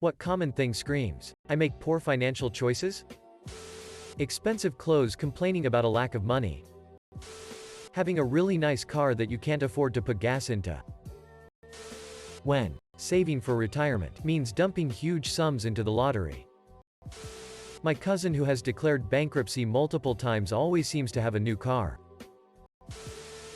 What common thing screams, "I make poor financial choices"? Expensive clothes complaining about a lack of money. Having a really nice car that you can't afford to put gas into. When saving for retirement means dumping huge sums into the lottery. My cousin who has declared bankruptcy multiple times always seems to have a new car.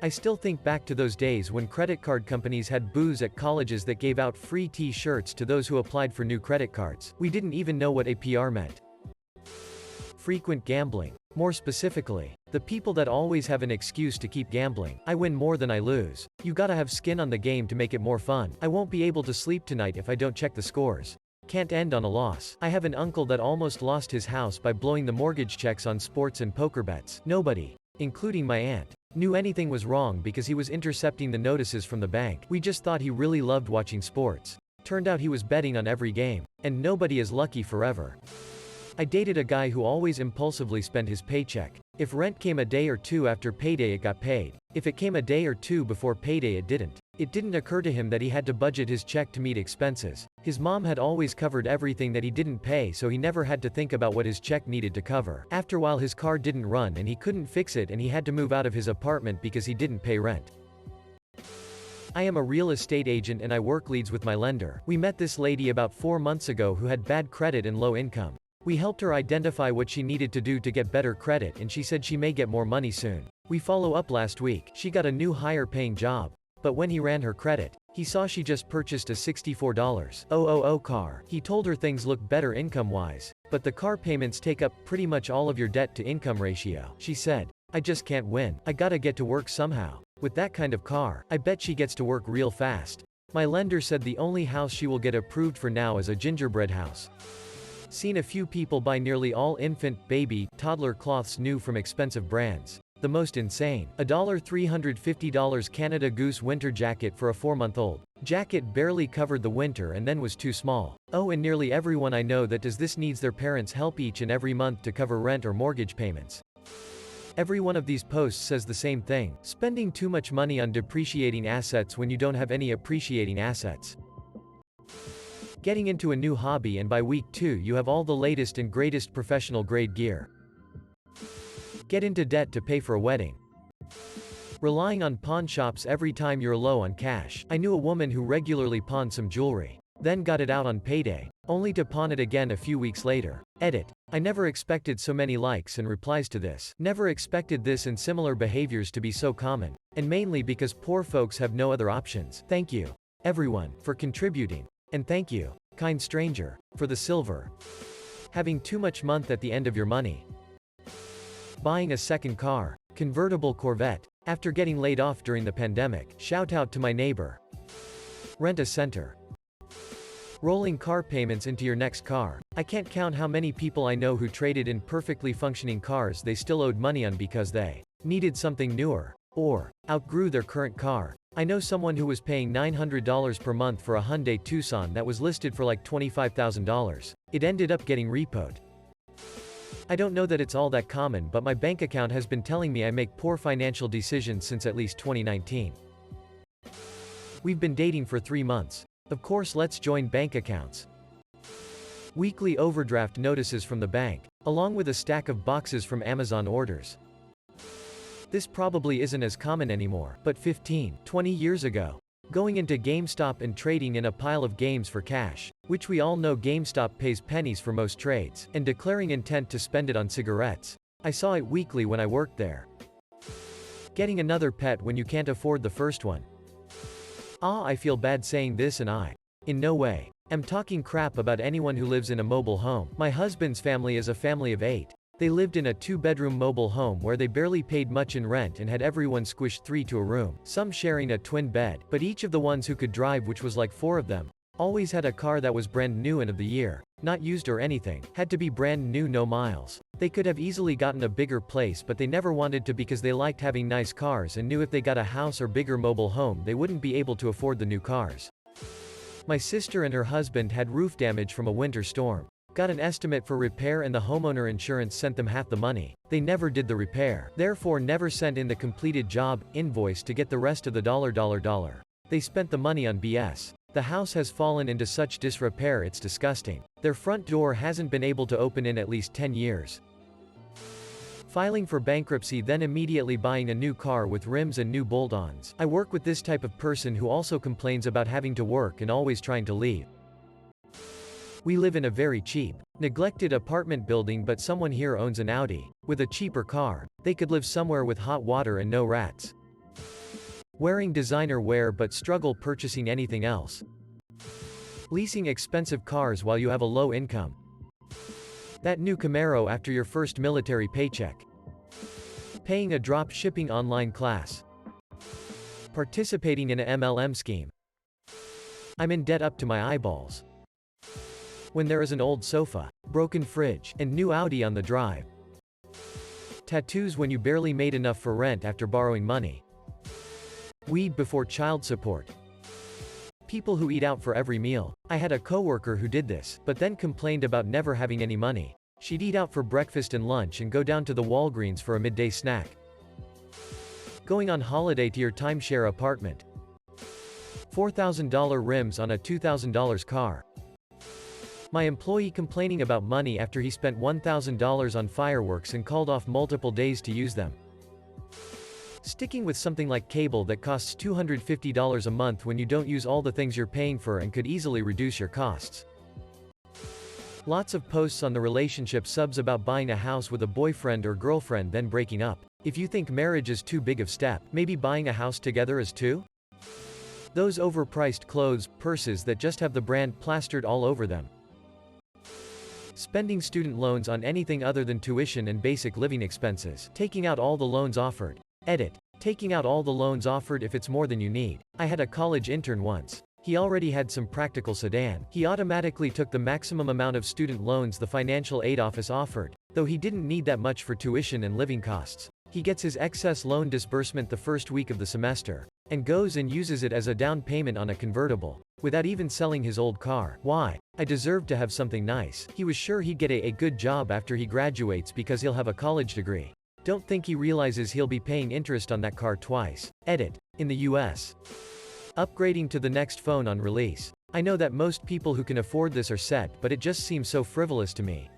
I still think back to those days when credit card companies had booths at colleges that gave out free t-shirts to those who applied for new credit cards. We didn't even know what APR meant. Frequent gambling. More specifically, the people that always have an excuse to keep gambling. I win more than I lose. You gotta have skin on the game to make it more fun. I won't be able to sleep tonight if I don't check the scores. Can't end on a loss. I have an uncle that almost lost his house by blowing the mortgage checks on sports and poker bets. Nobody, including my aunt, knew anything was wrong because he was intercepting the notices from the bank. We just thought he really loved watching sports. Turned out he was betting on every game. And nobody is lucky forever. I dated a guy who always impulsively spent his paycheck. If rent came a day or two after payday, it got paid. If it came a day or two before payday, it didn't. It didn't occur to him that he had to budget his check to meet expenses. His mom had always covered everything that he didn't pay, so he never had to think about what his check needed to cover. After a while, his car didn't run and he couldn't fix it, and he had to move out of his apartment because he didn't pay rent. I am a real estate agent and I work leads with my lender. We met this lady about 4 months ago who had bad credit and low income. We helped her identify what she needed to do to get better credit, and she said she may get more money soon. We follow up last week. She got a new higher paying job. But when he ran her credit, he saw she just purchased a $64,000 car. He told her things look better income-wise, but the car payments take up pretty much all of your debt-to-income ratio. She said, "I just can't win. I gotta get to work somehow. With that kind of car, I bet she gets to work real fast." My lender said the only house she will get approved for now is a gingerbread house. Seen a few people buy nearly all infant, baby, toddler cloths new from expensive brands. The most insane. $350 Canada Goose winter jacket for a 4-month-old. Jacket barely covered the winter and then was too small. Oh, and nearly everyone I know that does this needs their parents' help each and every month to cover rent or mortgage payments. Every one of these posts says the same thing. Spending too much money on depreciating assets when you don't have any appreciating assets. Getting into a new hobby and by week 2 you have all the latest and greatest professional grade gear. Get into debt to pay for a wedding. Relying on pawn shops every time you're low on cash. I knew a woman who regularly pawned some jewelry. Then got it out on payday, only to pawn it again a few weeks later. Edit. I never expected so many likes and replies to this. Never expected this and similar behaviors to be so common. And mainly because poor folks have no other options. Thank you, everyone, for contributing. And thank you, kind stranger, for the silver. Having too much month at the end of your money. Buying a second car, convertible Corvette, after getting laid off during the pandemic. Shout out to my neighbor. Rent a center. Rolling car payments into your next car. I can't count how many people I know who traded in perfectly functioning cars they still owed money on because they needed something newer, or outgrew their current car. I know someone who was paying $900 per month for a Hyundai Tucson that was listed for like $25,000. It ended up getting repoed. I don't know that it's all that common, but my bank account has been telling me I make poor financial decisions since at least 2019. We've been dating for 3 months. Of course, let's join bank accounts. Weekly overdraft notices from the bank, along with a stack of boxes from Amazon orders. This probably isn't as common anymore, but 15, 20 years ago. Going into GameStop and trading in a pile of games for cash, which we all know GameStop pays pennies for most trades, and declaring intent to spend it on cigarettes. I saw it weekly when I worked there. Getting another pet when you can't afford the first one. I feel bad saying this and I, in no way, am talking crap about anyone who lives in a mobile home. My husband's family is a family of 8. They lived in a 2-bedroom mobile home where they barely paid much in rent and had everyone squished 3 to a room, some sharing a twin bed, but each of the ones who could drive, which was like 4 of them, always had a car that was brand new and of the year, not used or anything, had to be brand new, no miles. They could have easily gotten a bigger place, but they never wanted to because they liked having nice cars and knew if they got a house or bigger mobile home they wouldn't be able to afford the new cars. My sister and her husband had roof damage from a winter storm. Got an estimate for repair and the homeowner insurance sent them half the money. They never did the repair, therefore never sent in the completed job invoice to get the rest of the dollar. They spent the money on BS. The house has fallen into such disrepair it's disgusting. Their front door hasn't been able to open in at least 10 years. Filing for bankruptcy, then immediately buying a new car with rims and new bolt-ons. I work with this type of person who also complains about having to work and always trying to leave. We live in a very cheap, neglected apartment building, but someone here owns an Audi. With a cheaper car, they could live somewhere with hot water and no rats. Wearing designer wear but struggle purchasing anything else. Leasing expensive cars while you have a low income. That new Camaro after your first military paycheck. Paying a drop shipping online class. Participating in a MLM scheme. I'm in debt up to my eyeballs. When there is an old sofa, broken fridge, and new Audi on the drive. Tattoos when you barely made enough for rent after borrowing money. Weed before child support. People who eat out for every meal. I had a coworker who did this, but then complained about never having any money. She'd eat out for breakfast and lunch and go down to the Walgreens for a midday snack. Going on holiday to your timeshare apartment. $4,000 rims on a $2,000 car. My employee complaining about money after he spent $1,000 on fireworks and called off multiple days to use them. Sticking with something like cable that costs $250 a month when you don't use all the things you're paying for and could easily reduce your costs. Lots of posts on the relationship subs about buying a house with a boyfriend or girlfriend then breaking up. If you think marriage is too big of step, maybe buying a house together is too? Those overpriced clothes, purses that just have the brand plastered all over them. Spending student loans on anything other than tuition and basic living expenses. Taking out all the loans offered. Edit. Taking out all the loans offered if it's more than you need. I had a college intern once. He already had some practical sedan. He automatically took the maximum amount of student loans the financial aid office offered, though he didn't need that much for tuition and living costs. He gets his excess loan disbursement the first week of the semester, and goes and uses it as a down payment on a convertible, without even selling his old car. Why? I deserved to have something nice. He was sure he'd get a good job after he graduates because he'll have a college degree. Don't think he realizes he'll be paying interest on that car twice. Edit. In the US. Upgrading to the next phone on release. I know that most people who can afford this are set, but it just seems so frivolous to me.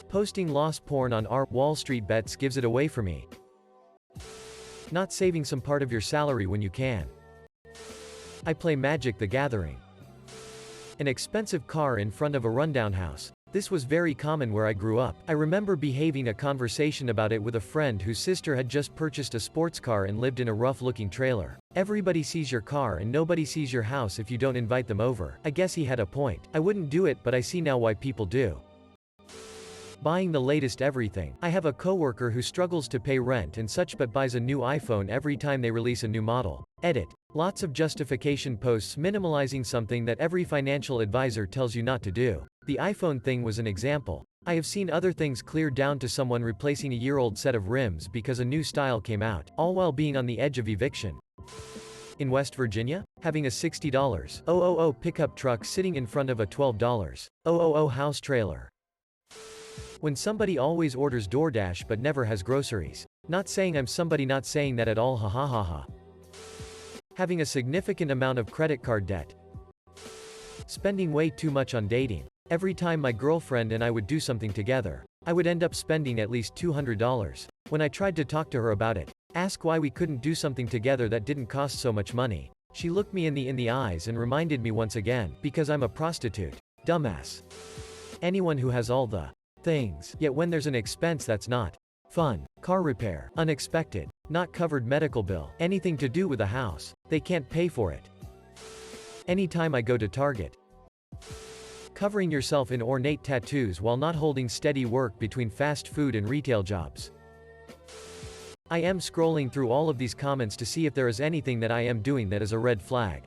Posting loss porn on our Wall Street bets gives it away for me. Not saving some part of your salary when you can. I play Magic the Gathering. An expensive car in front of a rundown house. This was very common where I grew up. I remember behaving a conversation about it with a friend whose sister had just purchased a sports car and lived in a rough-looking trailer. Everybody sees your car and nobody sees your house if you don't invite them over. I guess he had a point. I wouldn't do it, but I see now why people do. Buying the latest everything. I have a coworker who struggles to pay rent and such but buys a new iPhone every time they release a new model. Edit. Lots of justification posts minimalizing something that every financial advisor tells you not to do. The iPhone thing was an example. I have seen other things clear down to someone replacing a year-old set of rims because a new style came out, all while being on the edge of eviction. In West Virginia, having a $60,000 pickup truck sitting in front of a $12,000 house trailer. When somebody always orders DoorDash but never has groceries. Not saying I'm somebody, not saying that at all, ha ha ha ha. Having a significant amount of credit card debt. Spending way too much on dating. Every time my girlfriend and I would do something together, I would end up spending at least $200. When I tried to talk to her about it, ask why we couldn't do something together that didn't cost so much money, she looked me in the eyes and reminded me once again, because I'm a prostitute. Dumbass. Anyone who has all the things, yet when there's an expense that's not fun, car repair, unexpected, not covered medical bill, anything to do with a house, they can't pay for it. Anytime I go to Target. Covering yourself in ornate tattoos while not holding steady work between fast food and retail jobs. I am scrolling through all of these comments to see if there is anything that I am doing that is a red flag.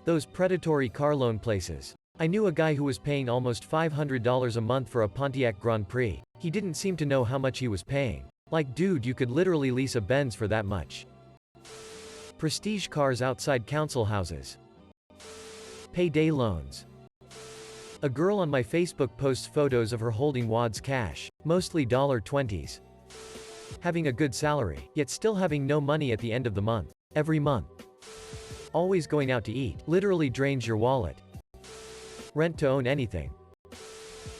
Those predatory car loan places. I knew a guy who was paying almost $500 a month for a Pontiac Grand Prix. He didn't seem to know how much he was paying. Like, dude, you could literally lease a Benz for that much. Prestige cars outside council houses. Payday loans. A girl on my Facebook posts photos of her holding wads cash, mostly $20s. Having a good salary, yet still having no money at the end of the month. Every month. Always going out to eat. Literally drains your wallet. Rent to own anything.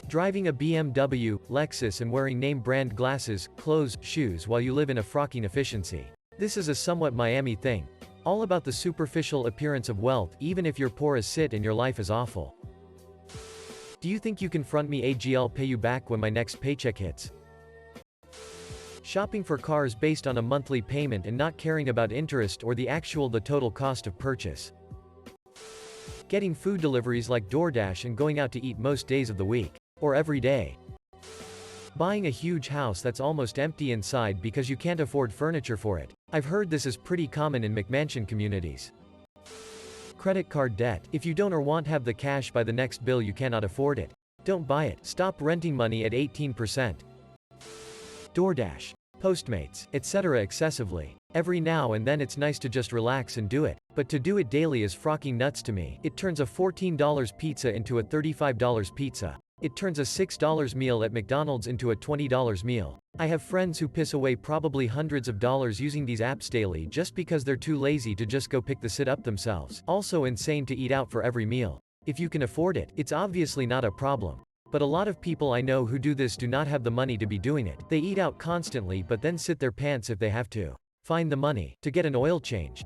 Driving a BMW, Lexus and wearing name brand glasses, clothes, shoes while you live in a frocking efficiency. This is a somewhat Miami thing. All about the superficial appearance of wealth even if you're poor as sit and your life is awful. Do you think you can front me I'll pay you back when my next paycheck hits? Shopping for cars based on a monthly payment and not caring about interest or the total cost of purchase. Getting food deliveries like DoorDash and going out to eat most days of the week. Or every day. Buying a huge house that's almost empty inside because you can't afford furniture for it. I've heard this is pretty common in McMansion communities. Credit card debt. If you don't or won't have the cash by the next bill you cannot afford it. Don't buy it. Stop renting money at 18%. DoorDash, Postmates, etc. excessively. Every now and then it's nice to just relax and do it. But to do it daily is frocking nuts to me. It turns a $14 pizza into a $35 pizza. It turns a $6 meal at McDonald's into a $20 meal. I have friends who piss away probably hundreds of dollars using these apps daily just because they're too lazy to just go pick the shit up themselves. Also insane to eat out for every meal. If you can afford it, it's obviously not a problem. But a lot of people I know who do this do not have the money to be doing it. They eat out constantly but then sit their pants if they have to. Find the money to get an oil change.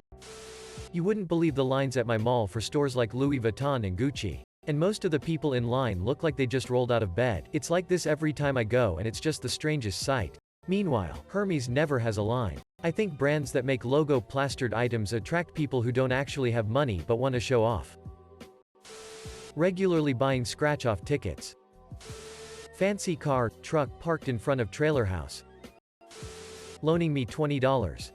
You wouldn't believe the lines at my mall for stores like Louis Vuitton and Gucci. And most of the people in line look like they just rolled out of bed. It's like this every time I go and it's just the strangest sight. Meanwhile, Hermes never has a line. I think brands that make logo plastered items attract people who don't actually have money but want to show off. Regularly buying scratch-off tickets. Fancy car, truck parked in front of trailer house. Loaning me $20.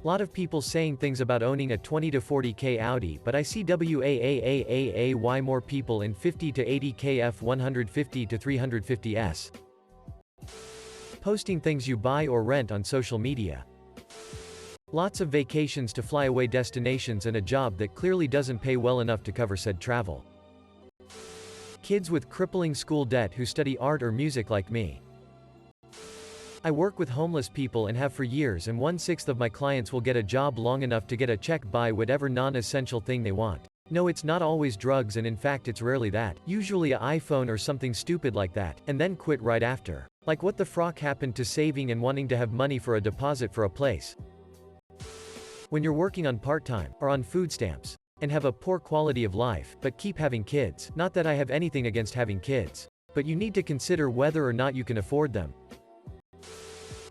Lot of people saying things about owning a 20 to 40k Audi, but I see way more people in 50 to 80k F150 to 350s. Posting things you buy or rent on social media. Lots of vacations to fly away destinations and a job that clearly doesn't pay well enough to cover said travel. Kids with crippling school debt who study art or music like me. I work with homeless people and have for years, and 1/6 of my clients will get a job long enough to get a check, buy whatever non-essential thing they want. No, it's not always drugs, and in fact it's rarely that. Usually an iPhone or something stupid like that, and then quit right after. Like what the frock happened to saving and wanting to have money for a deposit for a place. When you're working on part-time, or on food stamps, and have a poor quality of life, but keep having kids. Not that I have anything against having kids. But you need to consider whether or not you can afford them.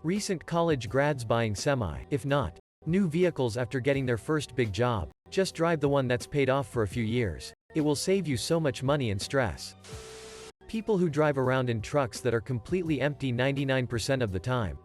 Recent college grads buying if not, new vehicles after getting their first big job. Just drive the one that's paid off for a few years. It will save you so much money and stress. People who drive around in trucks that are completely empty 99% of the time.